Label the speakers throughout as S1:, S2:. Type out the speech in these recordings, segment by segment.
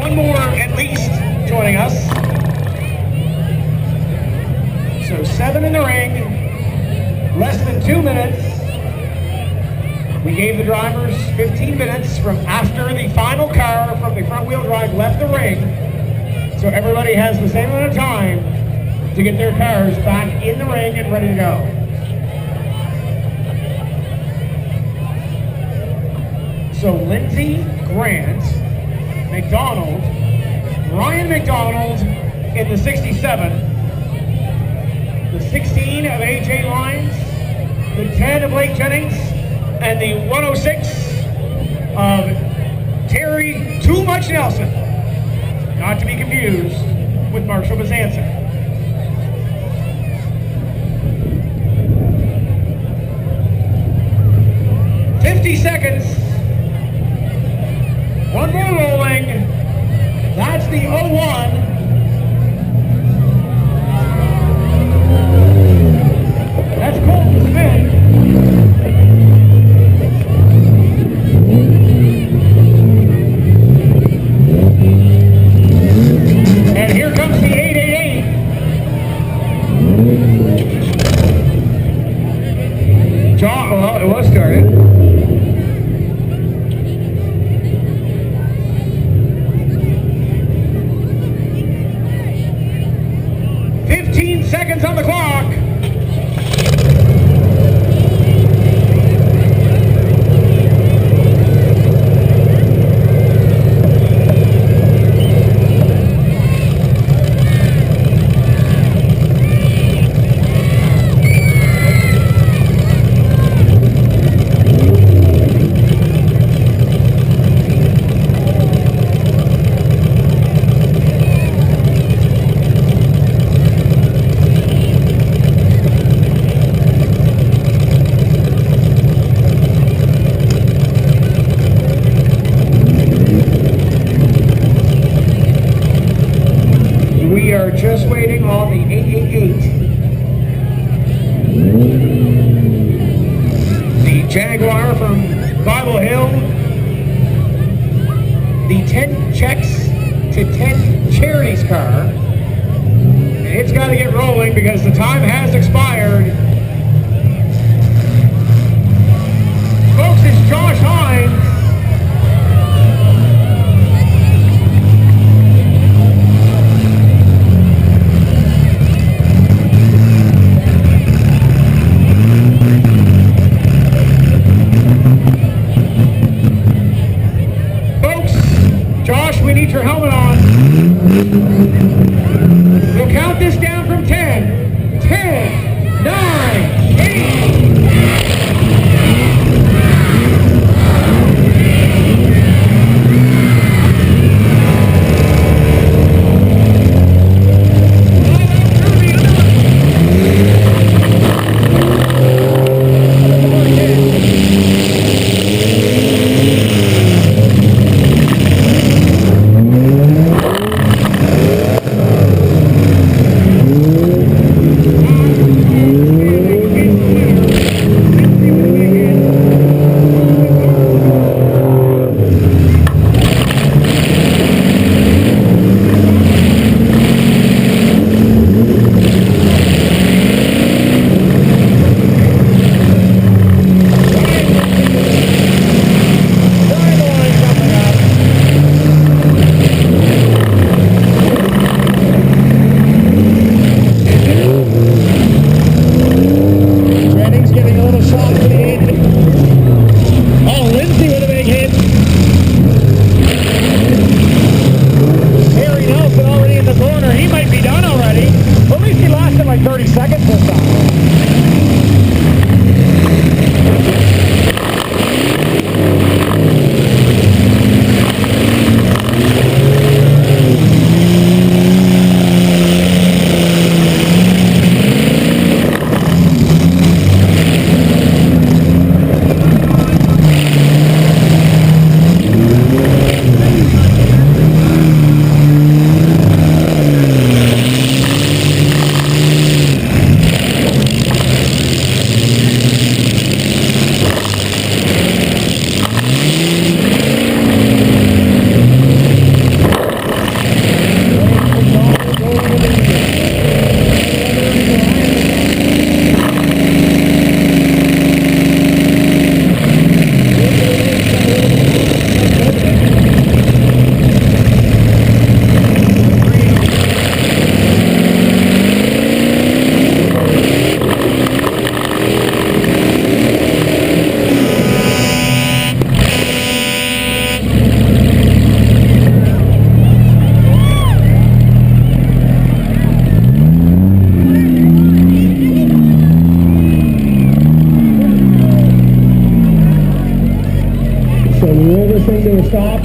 S1: one more at least joining us. So 7 in the ring, less than 2 minutes. We gave the drivers 15 minutes from after the final car from the front wheel drive left the ring. So everybody has the same amount of time to get their cars back in the ring and ready to go. So Lindsay, Grant, McDonald, Ryan McDonald in the 67, the 16 of AJ Lyons, the 10 of Blake Jennings, and the 106 of Terry Too Much Nelson, not to be confused with Marshall Bezanson. Seconds. One more rolling. That's the 01. That's Colton Smith. And here comes the 888. John, well, it was started. 15 seconds on the clock. We are just waiting on the 888. The Jaguar from Bible Hill. The 10 checks to 10 charities car. And it's got to get rolling because the time has expired. Folks, it's Josh Hines. We need your helmet on. We'll count this down from 10. 10, 9, 8.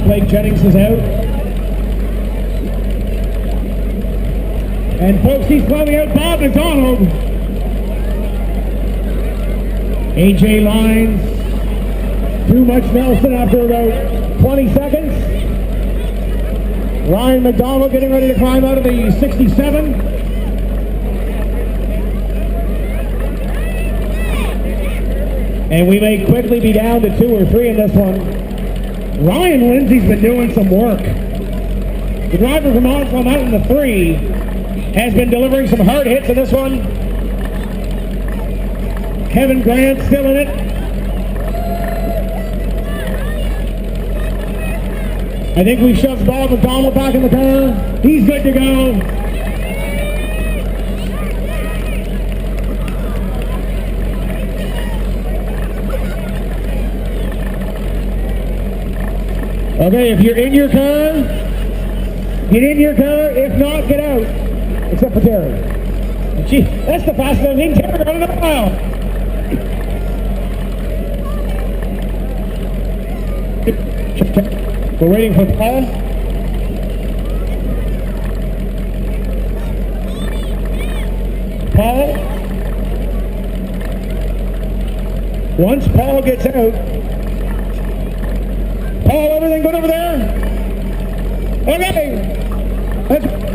S1: Blake Jennings is out. And folks, he's climbing out Bob McDonald. AJ Lines. Too much Nelson after about 20 seconds. Ryan McDonald getting ready to climb out of the 67. And we may quickly be down to 2 or 3 in this one. Ryan Lindsay's been doing some work. The driver from Oslo out in the 3 has been delivering some hard hits in this one. Kevin Grant still in it. I think we shoved Bob McDonald back in the car. He's good to go. Okay, if you're in your car, get in your car. If not, get out. Except for Terry. Gee, that's the fastest I've seen Terry run in a while. We're waiting for Paul. Paul. Once Paul gets out. Paul, everything good over there? Okay. Let's